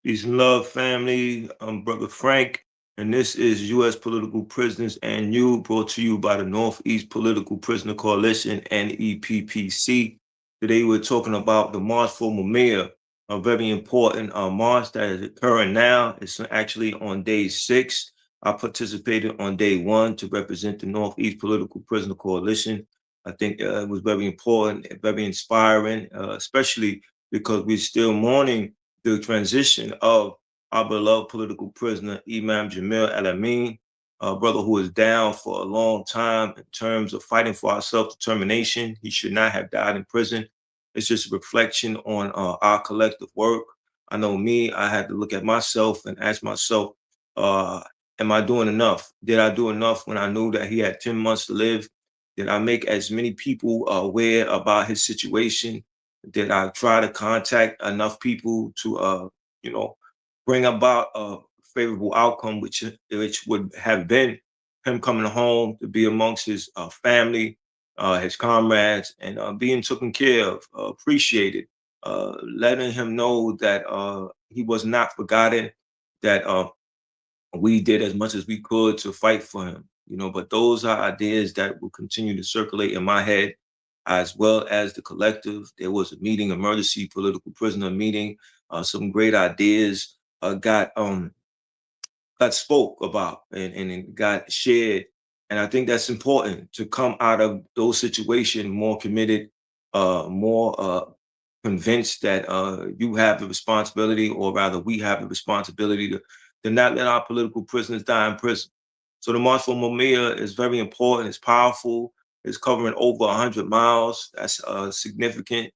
Peace and love, family. I'm Brother Frank, and this is U.S. Political Prisoners and You, brought to you by the Northeast Political Prisoner Coalition and EPPC. Today, we're talking about the March for Mumia, a very important march that is occurring now. It's actually on day 6. I participated on day 1 to represent the Northeast Political Prisoner Coalition. I think it was very important, very inspiring, especially because we're still mourning the transition of our beloved political prisoner, Imam Jamil Amin, a brother who was down for a long time in terms of fighting for our self-determination. He should not have died in prison. It's just a reflection on our collective work. I know me, I had to look at myself and ask myself, uh, am I doing enough? Did I do enough when I knew that he had 10 months to live? Did I make as many people aware about his situation? Did I try to contact enough people to, you know, bring about a favorable outcome, which would have been him coming home to be amongst his family, his comrades, and being taken care of, appreciated, letting him know that he was not forgotten, that we did as much as we could to fight for him. But those are ideas that will continue to circulate in my head as well as the collective. There was a meeting, emergency political prisoner meeting. Some great ideas got spoke about and it got shared. And I think that's important to come out of those situations more committed, more convinced that you have the responsibility, or rather we have the responsibility to not let our political prisoners die in prison. So the March for Mumia is very important. It's powerful. It's covering over 100 miles. That's significant.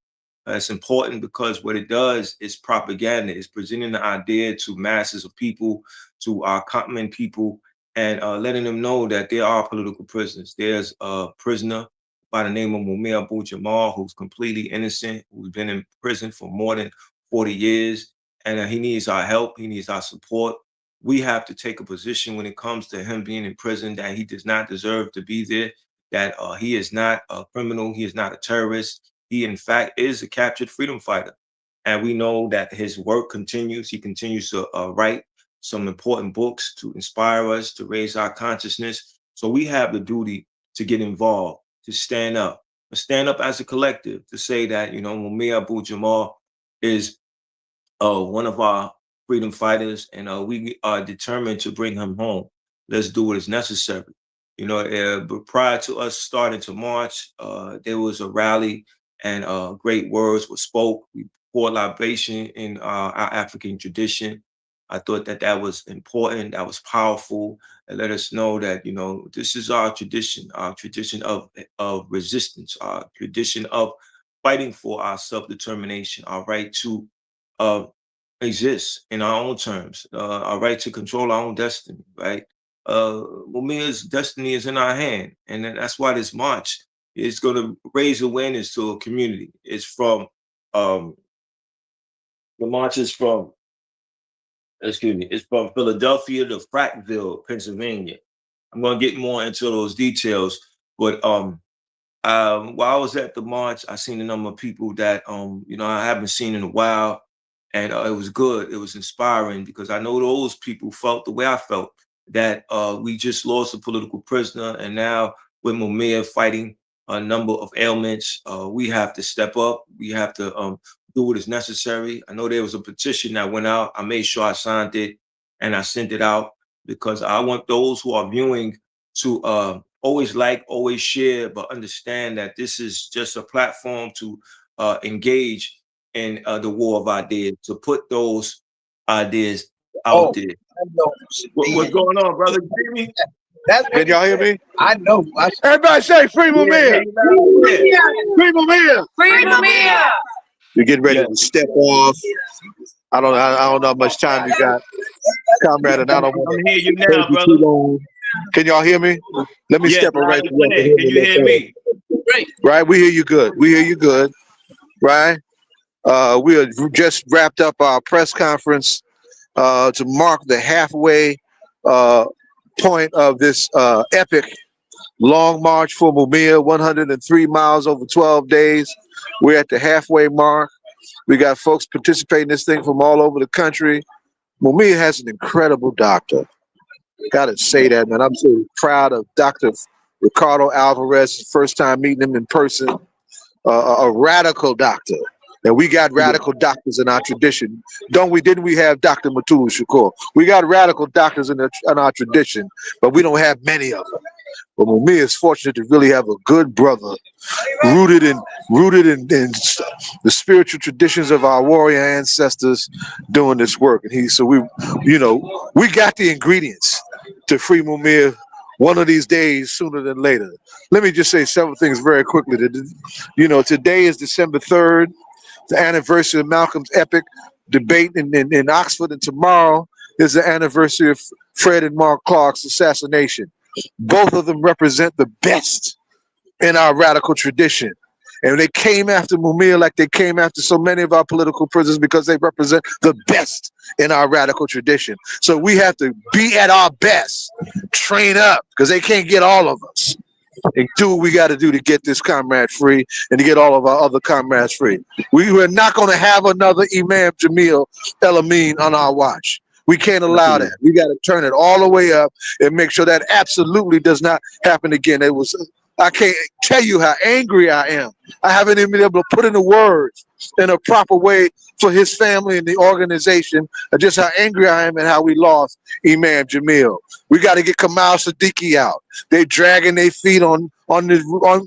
It's important because what it does is propaganda. It's presenting the idea to masses of people, to our common people, and letting them know that there are political prisoners. There's a prisoner by the name of Mumia Abu Jamal who's completely innocent, who's been in prison for more than 40 years, and he needs our help. He needs our support. We have to take a position when it comes to him being in prison that he does not deserve to be there, that he is not a criminal, he is not a terrorist. He, in fact, is a captured freedom fighter. And we know that his work continues. He continues to write some important books to inspire us, to raise our consciousness. So we have the duty to get involved, to stand up as a collective, to say that, Mumia Abu Jamal is one of our freedom fighters, and we are determined to bring him home. Let's do what is necessary. But prior to us starting to march, there was a rally, and great words were spoke. We poured libation in our African tradition. I thought that that was important, that was powerful, and let us know that this is our tradition of resistance, our tradition of fighting for our self determination, our right to uh, exist in our own terms, our right to control our own destiny, right? Mumia's destiny is in our hand. And that's why this march is going to raise awareness to a community. Um, the march is from, excuse me, it's from Philadelphia to Prattville, Pennsylvania. I'm going to get more into those details, but while I was at the march, I seen a number of people that I haven't seen in a while, and it was good. It was inspiring because I know those people felt the way I felt, that we just lost a political prisoner, and now with Mumia fighting a number of ailments, we have to step up. We have to do what is necessary. I know there was a petition that went out. I made sure I signed it and I sent it out because I want those who are viewing to always like, always share, but understand that this is just a platform to engage in the war of ideas, to put those ideas out Oh, there. I know. What's going on, brother Jimmy? That's Can y'all hear me? I know. Everybody say free Yeah, Mumia! Free Mumia! Free Mumia! We're getting ready yeah. to step off. I don't know how much time you got, comrade, and I don't want I'm hearing you to take now, you brother. too long. Can y'all hear me? Let me Yes, step loud right and to you. clear. Can you hear me? Right, we hear you good. We hear you good. Right. We have just wrapped up our press conference to mark the halfway uh, point of this epic long march for Mumia, 103 miles over 12 days. We're at the halfway mark. We got folks participating in this thing from all over the country. Mumia has an incredible doctor. Gotta say that, man. I'm so proud of Dr. Ricardo Alvarez. First time meeting him in person. A radical doctor. And we got radical doctors in our tradition. Don't we? Didn't we have Dr. Matulu Shakur? We got radical doctors in our tradition, but we don't have many of them. But Mumia is fortunate to really have a good brother rooted in in the spiritual traditions of our warrior ancestors doing this work. And so we got the ingredients to free Mumia one of these days, sooner than later. Let me just say several things very quickly. Today is December 3rd, the anniversary of Malcolm's epic debate in Oxford, and tomorrow is the anniversary of Fred and Mark Clark's assassination. Both of them represent the best in our radical tradition. And they came after Mumia like they came after so many of our political prisoners because they represent the best in our radical tradition. So we have to be at our best, train up, because they can't get all of us. And do what we got to do to get this comrade free and to get all of our other comrades free. We were not going to have another Imam Jamil El Amin on our watch. We can't allow that. We got to turn it all the way up and make sure that absolutely does not happen again. I can't tell you how angry I am. I haven't even been able to put into words in a proper way for his family and the organization, just how angry I am and how we lost Imam Jamil. We got to get Kamal Siddiqui out. They dragging their feet on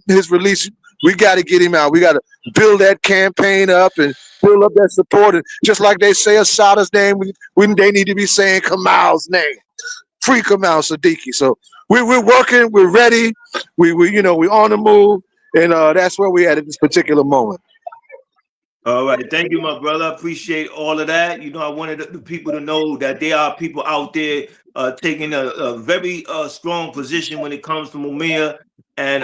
his release. We got to get him out. We got to build that campaign up and build up that support. And just like they say Asada's name, they need to be saying Kamal's name. Free Kamal Siddiqui. So we're working. We're ready. We're on the move, and that's where we at this particular moment. All right, thank you, my brother. I appreciate all of that. I wanted the people to know that there are people out there taking a very strong position when it comes to Mumia, and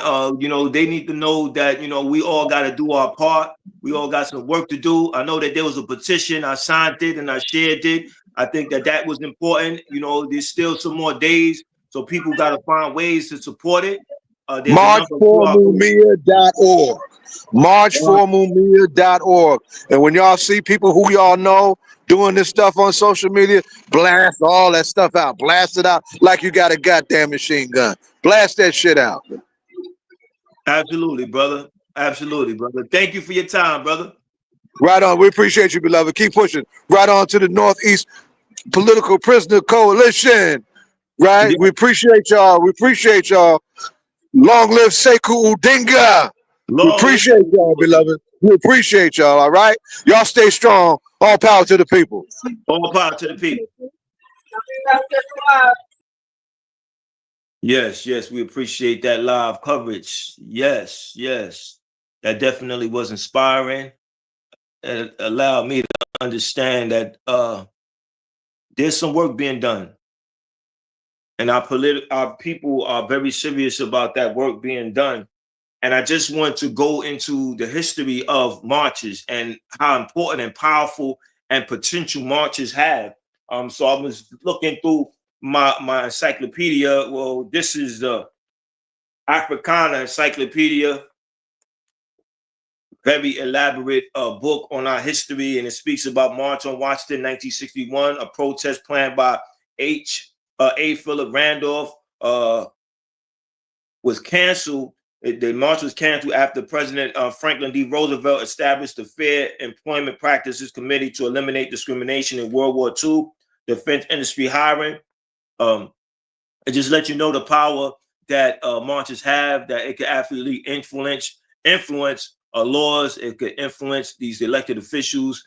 they need to know that we all got to do our part. We all got some work to do. I know that there was a petition. I signed it and I shared it. I think that was important. There's still some more days, so people got to find ways to support it. There's a number of March4Mumia.org. March4Mumia.org. And when y'all see people who y'all know doing this stuff on social media, blast all that stuff out. Blast it out like you got a goddamn machine gun. Blast that shit out. Absolutely, brother. Absolutely, brother. Thank you for your time, brother. Right on. We appreciate you, beloved. Keep pushing. Right on to the Northeast Political Prisoner Coalition. Right? Yeah. We appreciate y'all. We appreciate y'all. Long live Sekou Udinga. We appreciate y'all, beloved. We appreciate y'all, all right? Y'all stay strong. All power to the people. All power to the people. Yes, we appreciate that live coverage. Yes. That definitely was inspiring. It allowed me to understand that there's some work being done. And our people are very serious about that work being done. And I just want to go into the history of marches and how important and powerful and potential marches have. So I was looking through my encyclopedia. Well, this is the Africana Encyclopedia, very elaborate book on our history, and it speaks about March on Washington, 1961, a protest planned by A. Philip Randolph was canceled. The march was canceled after President Franklin D. Roosevelt established the Fair Employment Practices Committee to eliminate discrimination in World War II, defense industry hiring. And just let you know the power that marches have, that it could absolutely influence laws. It could influence these elected officials.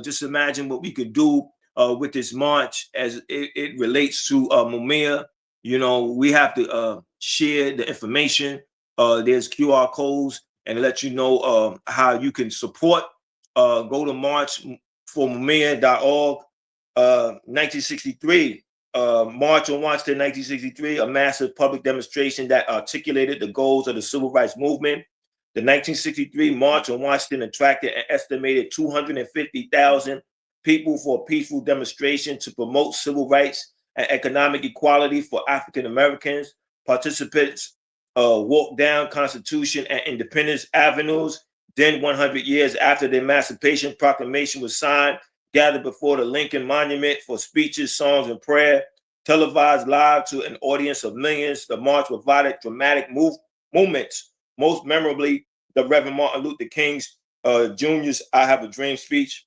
Just imagine what we could do with this march as it relates to Mumia. We have to share the information. There's QR codes and let you know how you can support. Go to march4mumia.org. 1963, March on Washington, 1963, a massive public demonstration that articulated the goals of the civil rights movement. The 1963 March on Washington attracted an estimated 250,000 people for a peaceful demonstration to promote civil rights and economic equality for African Americans. Participants walked down Constitution and Independence Avenues. Then 100 years after the Emancipation Proclamation was signed, gathered before the Lincoln Monument for speeches, songs, and prayer, televised live to an audience of millions. The march provided dramatic movements, most memorably the Reverend Martin Luther King's Jr.'s "I Have a Dream" speech.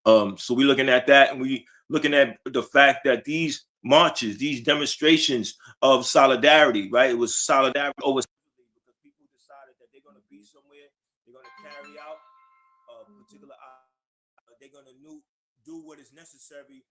So we're looking at that, and we looking at the fact that these marches, these demonstrations of solidarity, right? It was solidarity over because people decided that they're going to be somewhere, they're going to carry out a particular, they're going to do what is necessary.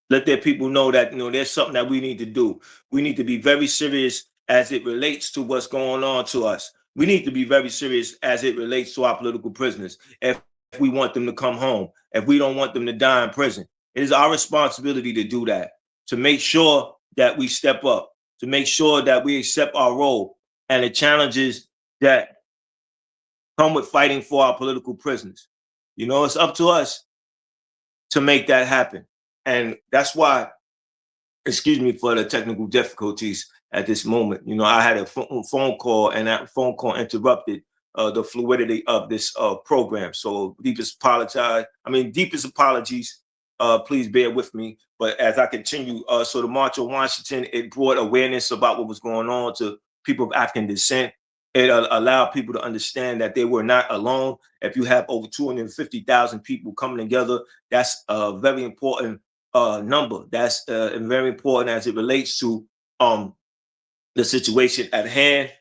Let their people know that there's something that we need to do. We need to be very serious as it relates to what's going on to us. We need to be very serious as it relates to our political prisoners. If we want them to come home, if we don't want them to die in prison, it is our responsibility to do that, to make sure that we step up, to make sure that we accept our role and the challenges that come with fighting for our political prisoners. It's up to us to make that happen. And that's why, excuse me for the technical difficulties at this moment. I had a phone call, and that phone call interrupted the fluidity of this program. So deepest apologies. Please bear with me. But as I continue, so the March on Washington, it brought awareness about what was going on to people of African descent. It allowed people to understand that they were not alone. If you have over 250,000 people coming together, that's a very important number. That's very important as it relates to the situation at hand.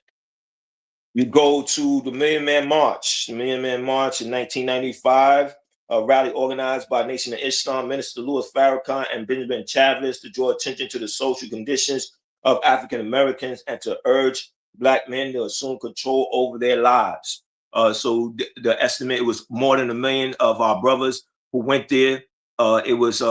You go to the Million Man March. The Million Man March in 1995, a rally organized by Nation of Islam, Minister Louis Farrakhan, and Benjamin Chavez to draw attention to the social conditions of African Americans and to urge Black men to assume control over their lives. So the estimate was more than 1 million of our brothers who went there. It was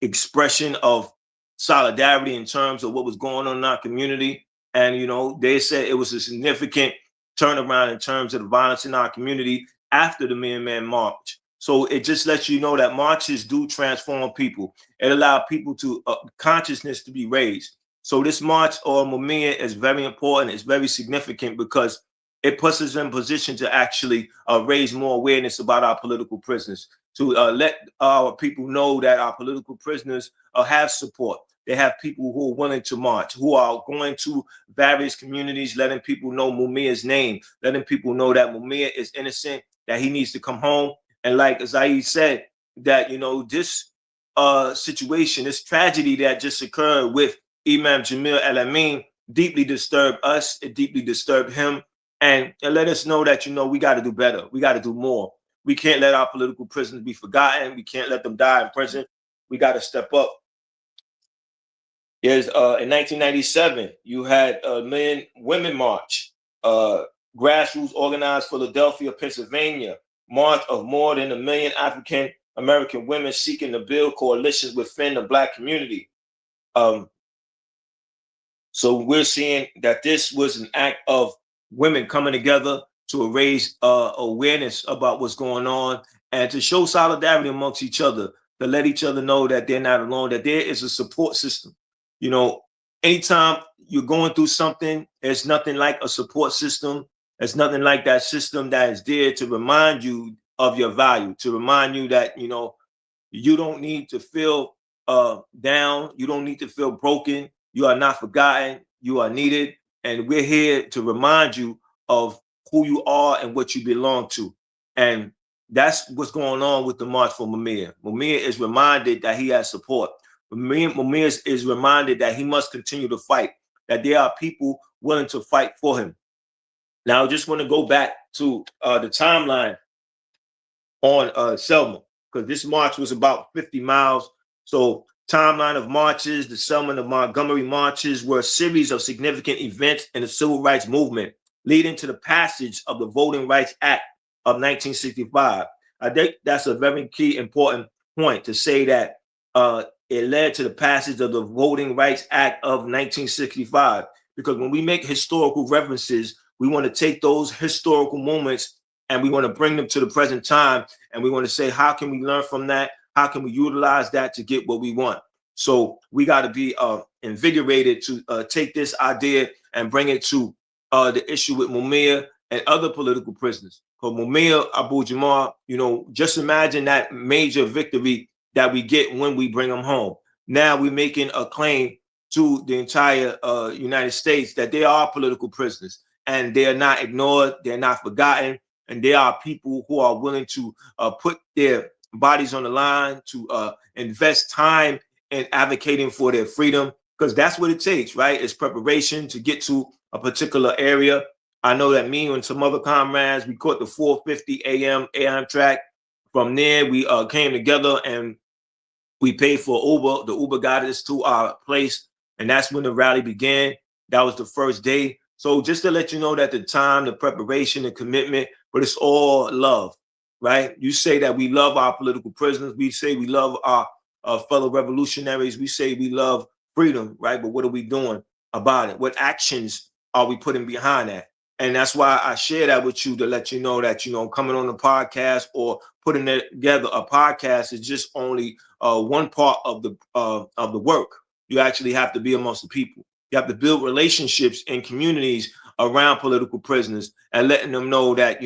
expression of solidarity in terms of what was going on in our community. And, they said it was a significant turnaround in terms of the violence in our community after the Million Man March. So it just lets you know that marches do transform people. It allowed people to consciousness to be raised. So this march on Mumia is very important. It's very significant because it puts us in position to actually raise more awareness about our political prisoners, to let our people know that our political prisoners have support. They have people who are willing to march, who are going to various communities, letting people know Mumia's name, letting people know that Mumia is innocent, that he needs to come home. And like Zaid said, that, this situation, this tragedy that just occurred with Imam Jamil Amin deeply disturbed us. It deeply disturbed him. And let us know that, we got to do better. We got to do more. We can't let our political prisoners be forgotten. We can't let them die in prison. We got to step up. In 1997, you had a Million Women March, grassroots organized Philadelphia, Pennsylvania, march of more than 1 million African American women seeking to build coalitions within the Black community. So we're seeing that this was an act of women coming together to raise awareness about what's going on and to show solidarity amongst each other, to let each other know that they're not alone, that there is a support system. Anytime you're going through something, there's nothing like a support system. There's nothing like that system that is there to remind you of your value, to remind you that, you don't need to feel down. You don't need to feel broken. You are not forgotten. You are needed. And we're here to remind you of who you are and what you belong to. And that's what's going on with the March for Mumia. Mumia is reminded that he has support. Mumia is reminded that he must continue to fight, that there are people willing to fight for him. Now, I just want to go back to the timeline on Selma, because this march was about 50 miles. So timeline of marches, the Selma and the Montgomery marches were a series of significant events in the civil rights movement, leading to the passage of the Voting Rights Act of 1965. I think that's a very key important point to say that it led to the passage of the Voting Rights Act of 1965. Because when we make historical references, we want to take those historical moments and we want to bring them to the present time. And we want to say, how can we learn from that? How can we utilize that to get what we want? So we got to be invigorated to take this idea and bring it to the issue with Mumia and other political prisoners. For Mumia Abu Jamal, just imagine that major victory that we get when we bring them home. Now we're making a claim to the entire United States that they are political prisoners and they are not ignored, they're not forgotten, and they are people who are willing to put their bodies on the line, to invest time in advocating for their freedom, because that's what it takes, right? It's preparation to get to a particular area. I know that me and some other comrades, we caught the 4:50 a.m. track. From there, we came together and we paid for Uber. The Uber got us to our place, and that's when the rally began. That was the first day. So just to let you know that the time, the preparation, the commitment, but it's all love, right? You say that we love our political prisoners. We say we love our fellow revolutionaries. We say we love freedom, right? But what are we doing about it? What actions are we putting behind that? And that's why I share that with you, to let you know that, coming on the podcast or putting together a podcast is just only one part of the work. You actually have to be amongst the people. You have to build relationships in communities around political prisoners and letting them know that,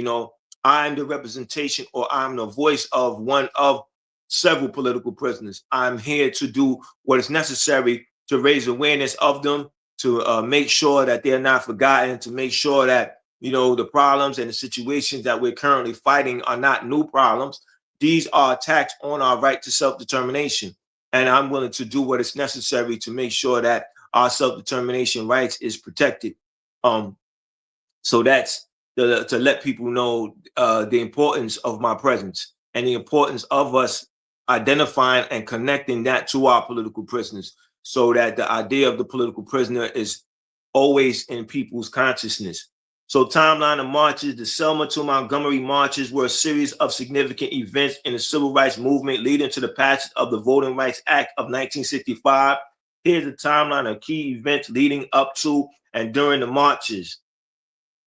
I'm the representation, or I'm the voice of one of several political prisoners. I'm here to do what is necessary to raise awareness of them, to make sure that they're not forgotten, to make sure that, the problems and the situations that we're currently fighting are not new problems. These are attacks on our right to self-determination. And I'm willing to do what is necessary to make sure that our self-determination rights is protected. So that's to let people know the importance of my presence and the importance of us identifying and connecting that to our political prisoners, so that the idea of the political prisoner is always in people's consciousness. So timeline of marches: the Selma to Montgomery marches were a series of significant events in the civil rights movement leading to the passage of the Voting Rights Act of 1965. Here's a timeline of key events leading up to and during the marches.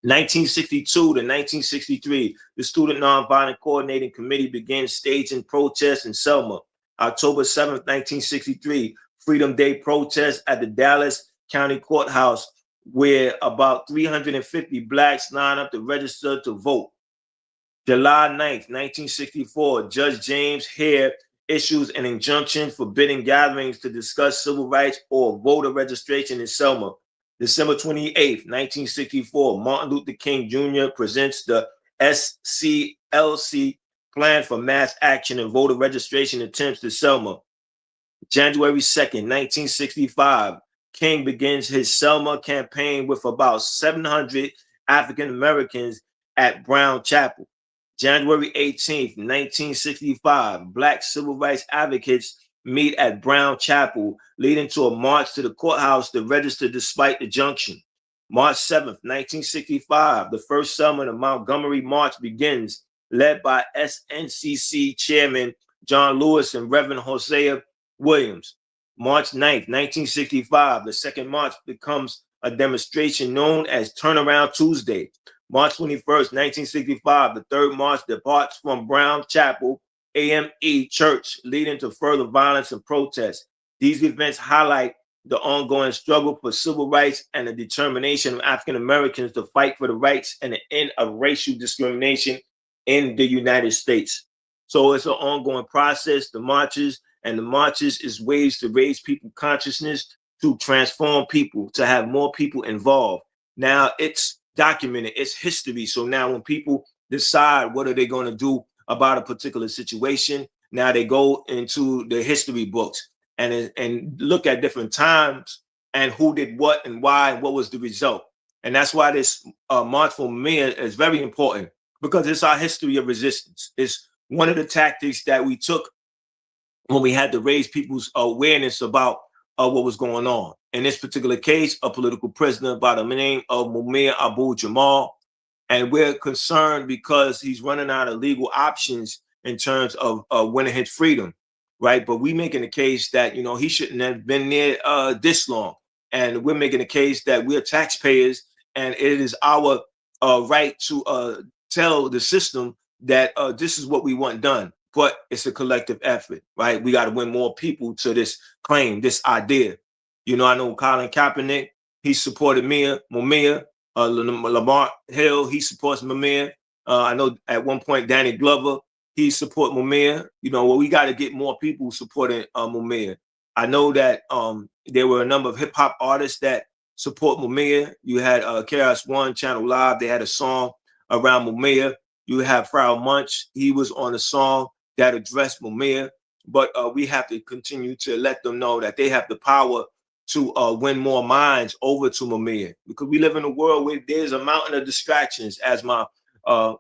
1962 to 1963, the Student Nonviolent Coordinating Committee began staging protests in Selma. October 7th, 1963, Freedom Day protests at the Dallas County Courthouse, where about 350 blacks lined up to register to vote. July 9th, 1964, Judge James Hare issues an injunction forbidding gatherings to discuss civil rights or voter registration in Selma. December 28th, 1964, Martin Luther King Jr. presents the SCLC Plan for Mass Action and Voter Registration Attempts to Selma. January 2nd, 1965, King begins his Selma campaign with about 700 African Americans at Brown Chapel. January 18th, 1965, Black civil rights advocates meet at Brown Chapel, leading to a march to the courthouse to register despite the junction. March 7th, 1965, the first Selma to Montgomery March begins, led by SNCC Chairman John Lewis and Reverend Hosea Williams. March 9th, 1965, the second march becomes a demonstration known as Turnaround Tuesday. March 21st, 1965, the third march departs from Brown Chapel AME Church, leading to further violence and protests. These events highlight the ongoing struggle for civil rights and the determination of African Americans to fight for the rights and the end of racial discrimination in the United States. So it's an ongoing process. The marches is ways to raise people consciousness, to transform people, to have more people involved. Now it's documented, it's history. So now when people decide what are they going to do about a particular situation, now they go into the history books and look at different times and who did what and why and what was the result. And that's why this March for Mumia is very important, because it's our history of resistance. It's one of the tactics that we took when we had to raise people's awareness about what was going on. In this particular case, a political prisoner by the name of Mumia Abu Jamal. And we're concerned because he's running out of legal options in terms of winning his freedom, right? But we making the case that, he shouldn't have been there this long. And we're making the case that we're taxpayers and it is our right to tell the system that this is what we want done. But it's a collective effort, right? We got to win more people to this claim, this idea. I know Colin Kaepernick, he supported Mumia. Lamar Hill, he supports Mumia. I know at one point Danny Glover, he support Mumia. You know, well, we got to get more people supporting Mumia. I know that there were a number of hip hop artists that support Mumia. You had KRS One Channel Live. They had a song around Mumia. You have Frau Munch. He was on a song that addressed Mumia. But we have to continue to let them know that they have the power to win more minds over to Mumia, because we live in a world where there's a mountain of distractions, as my field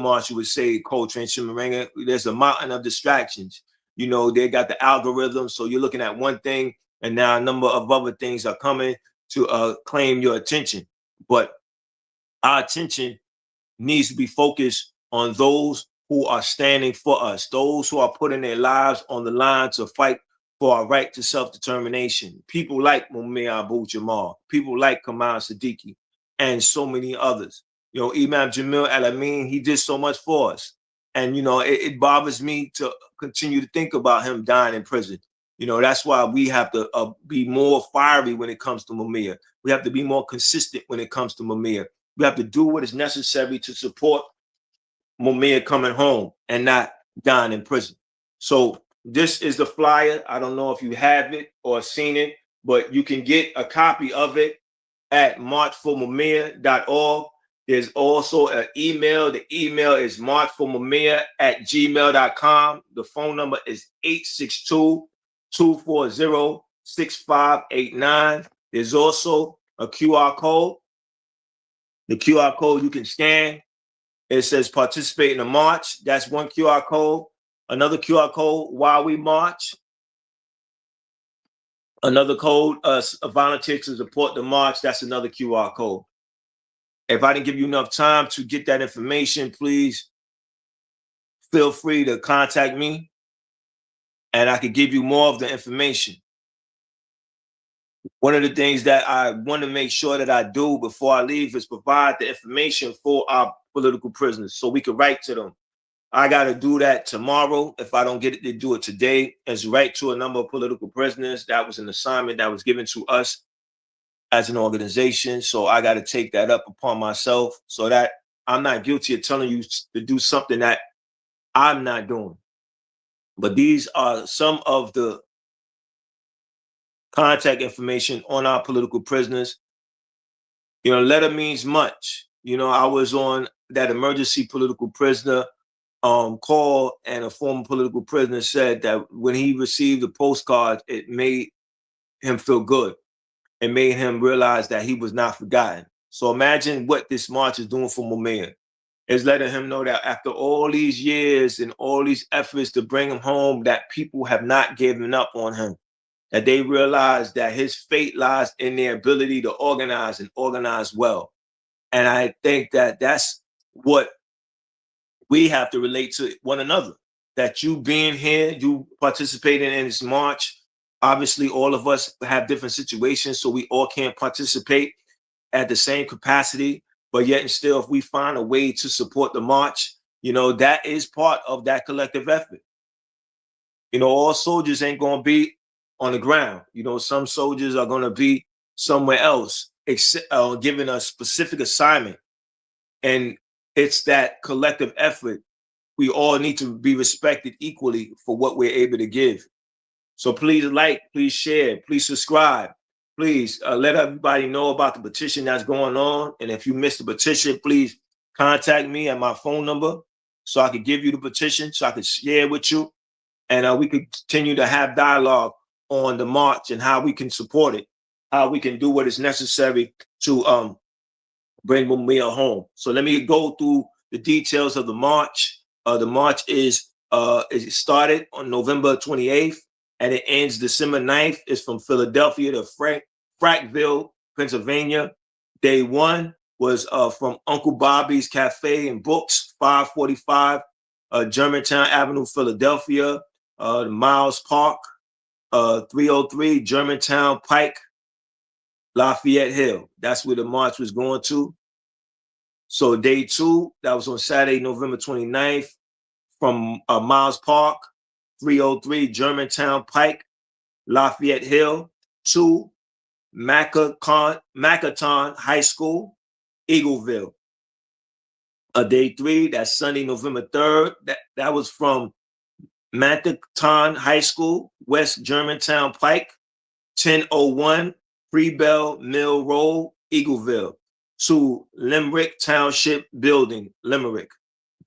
marshal would say, Coltrane Shimaranga. There's a mountain of distractions. You know, they got the algorithm, so you're looking at one thing, and now a number of other things are coming to claim your attention. But our attention needs to be focused on those who are standing for us, those who are putting their lives on the line to fight for our right to self-determination. People like Mumia Abu Jamal, people like Kamal Siddiqui, and so many others. You know, Imam Jamil Amin, he did so much for us. And, you know, it bothers me to continue to think about him dying in prison. You know, that's why we have to be more fiery when it comes to Mumia. We have to be more consistent when it comes to Mumia. We have to do what is necessary to support Mumia coming home and not dying in prison. So this is the flyer. I don't know if you have it or seen it, but you can get a copy of it at marchformumia.org. There's also an email. The email is marchformumia@gmail.com. The phone number is 862-240-6589. There's also a QR code. The QR code you can scan. It says participate in the march. That's one QR code. Another QR code, while we march. Another code, volunteer to support the march. That's another QR code. If I didn't give you enough time to get that information, please feel free to contact me and I could give you more of the information. One of the things that I want to make sure that I do before I leave is provide the information for our political prisoners so we can write to them. I got to do that tomorrow. If I don't get it to do it today, is write to a number of political prisoners. That was an assignment that was given to us as an organization. So I got to take that up upon myself so that I'm not guilty of telling you to do something that I'm not doing. But these are some of the contact information on our political prisoners. You know, letter means much. You know, I was on that emergency political prisoner call, and a former political prisoner said that when he received the postcard, it made him feel good. It made him realize that he was not forgotten. So imagine what this march is doing for Mumia. It's letting him know that after all these years and all these efforts to bring him home, that people have not given up on him. That they realize that his fate lies in their ability to organize and organize well. And I think that that's what we have to relate to one another. That you being here, you participating in this march. Obviously, all of us have different situations, so we all can't participate at the same capacity. But yet and still, if we find a way to support the march, you know, that is part of that collective effort. You know, all soldiers ain't going to be on the ground. You know, some soldiers are going to be somewhere else, given a specific assignment. And it's that collective effort. We all need to be respected equally for what we're able to give. So please like, please share, please subscribe. Please let everybody know about the petition that's going on. And if you missed the petition, please contact me at my phone number so I can give you the petition, so I can share with you. And we could continue to have dialogue on the march and how we can support it, how we can do what is necessary to bring Mumia home. So let me go through the details of the march. The march it started on November 28th and it ends December 9th. It's from Philadelphia to Frankville, Pennsylvania. Day one was from Uncle Bobby's Cafe and Books, 545 Germantown Avenue, Philadelphia. Miles Park, 303 Germantown Pike, Lafayette Hill. That's where the march was going to. So day two, that was on Saturday, November 29th, from Miles Park, 303 Germantown Pike, Lafayette Hill, to Macaton High School, Eagleville. Day 3, that's Sunday, November 3rd. That was from Manhattan High School, West Germantown Pike, 1001 Freebell Mill Road, Eagleville, to Limerick Township Building, Limerick.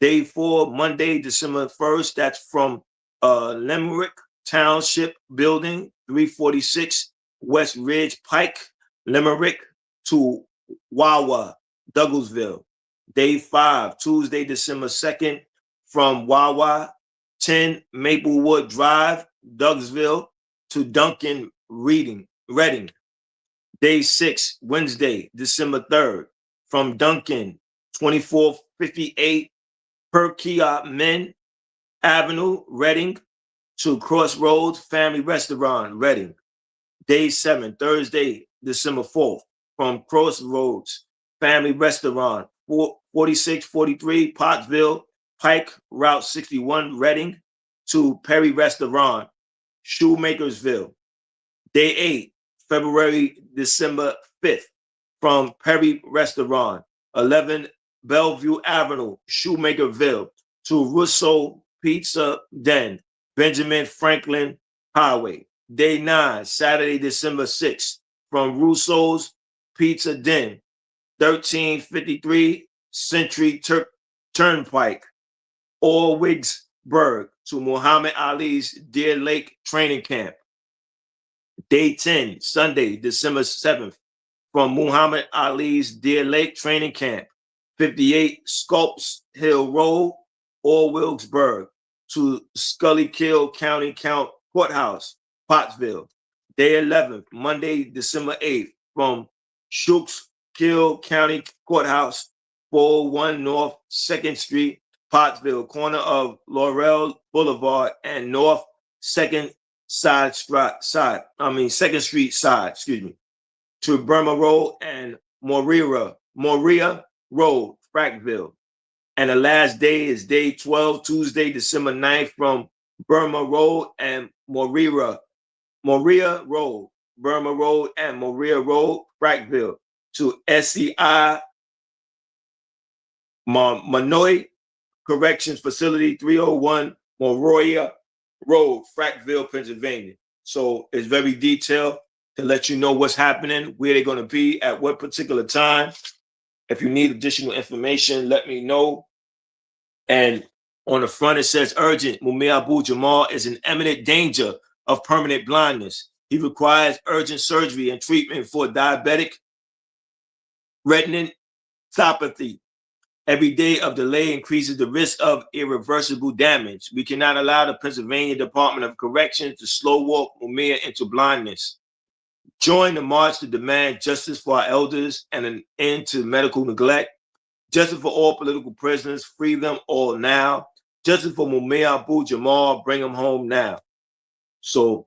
Day 4, Monday, December 1st, that's from Limerick Township Building, 346 West Ridge Pike, Limerick, to Wawa, Douglasville. Day 5, Tuesday, December 2nd, from Wawa, 10 Maplewood Drive, Douglasville, to Duncan Reading. Day 6, Wednesday, December 3rd, from Duncan, 2458 Perkiomen Avenue, Reading, to Crossroads Family Restaurant, Reading. Day 7, Thursday, December 4th, from Crossroads Family Restaurant, 4643 Pottsville Pike, Route 61, Reading, to Perry Restaurant, Shoemakersville. Day 8, December 5th, from Perry Restaurant, 11 Bellevue Avenue, Shoemakerville, to Russo Pizza Den, Benjamin Franklin Highway. Day 9, Saturday, December 6th, from Russo's Pizza Den, 1353 Century Turnpike, Orwigsburg, to Muhammad Ali's Deer Lake Training Camp. Day 10, Sunday, December 7th, from Muhammad Ali's Deer Lake Training Camp, 58 Sculpts Hill Road, Orwigsburg, to Schuylkill County Courthouse, Pottsville. Day 11th, Monday, December 8th, from Schuylkill County Courthouse, 401 North 2nd Street, Pottsville, corner of Laurel Boulevard and North 2nd Second Street side, to Burma Road and Moria Road, Frackville. And the last day is day 12, Tuesday, December 9th, from Burma Road and Moria Road, Burma Road and Moria Road, Frackville, to SCI Manoy Corrections Facility, 301 Moria Road, Frackville, Pennsylvania. So it's very detailed to let you know what's happening, where they're going to be, at what particular time. If you need additional information, let me know. And on the front, it says urgent. Mumia Abu Jamal is in imminent danger of permanent blindness. He requires urgent surgery and treatment for diabetic retinopathy. Every day of delay increases the risk of irreversible damage. We cannot allow the Pennsylvania Department of Corrections to slow walk Mumia into blindness. Join the march to demand justice for our elders and an end to medical neglect. Justice for all political prisoners, free them all now. Justice for Mumia Abu Jamal, bring them home now. So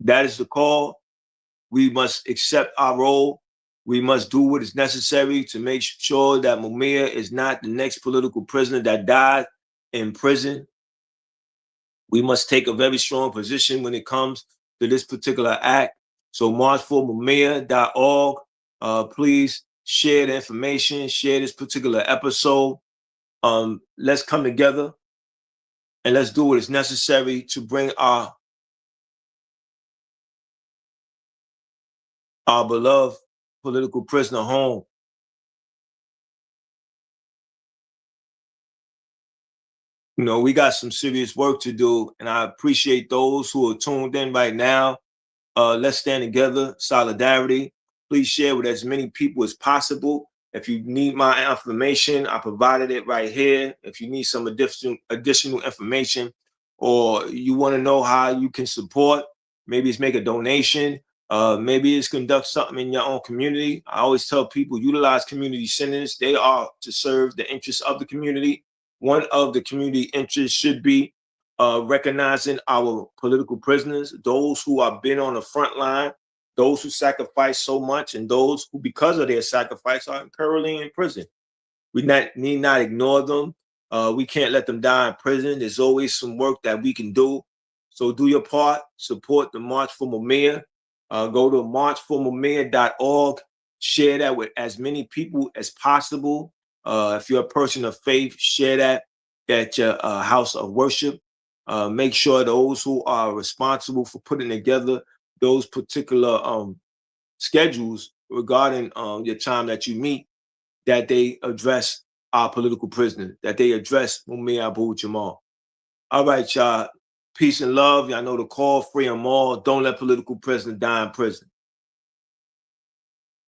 that is the call. We must accept our role. We must do what is necessary to make sure that Mumia is not the next political prisoner that died in prison. We must take a very strong position when it comes to this particular act. So marchformumia.org. Please share the information, share this particular episode. Let's come together and let's do what is necessary to bring our beloved political prisoner home. You know, we got some serious work to do, and I appreciate those who are tuned in right now. Let's stand together, solidarity. Please share with as many people as possible. If you need my information, I provided it right here. If you need some additional information, or you want to know how you can support, maybe it's make a donation, maybe it's conduct something in your own community. I always tell people, utilize community centers. They are to serve the interests of the community. One of the community interests should be recognizing our political prisoners, those who have been on the front line, those who sacrifice so much, and those who, because of their sacrifice, are currently in prison. We need not ignore them. We can't let them die in prison. There's always some work that we can do. So do your part. Support the March for Mumia. Go to marchformumia.org. Share that with as many people as possible. If you're a person of faith, share that at your house of worship. Make sure those who are responsible for putting together those particular schedules regarding your time that you meet, that they address our political prisoners, that they address Mumia Abu Jamal. All right, y'all. Peace and love. Y'all know the call, free them all. Don't let political prisoners die in prison.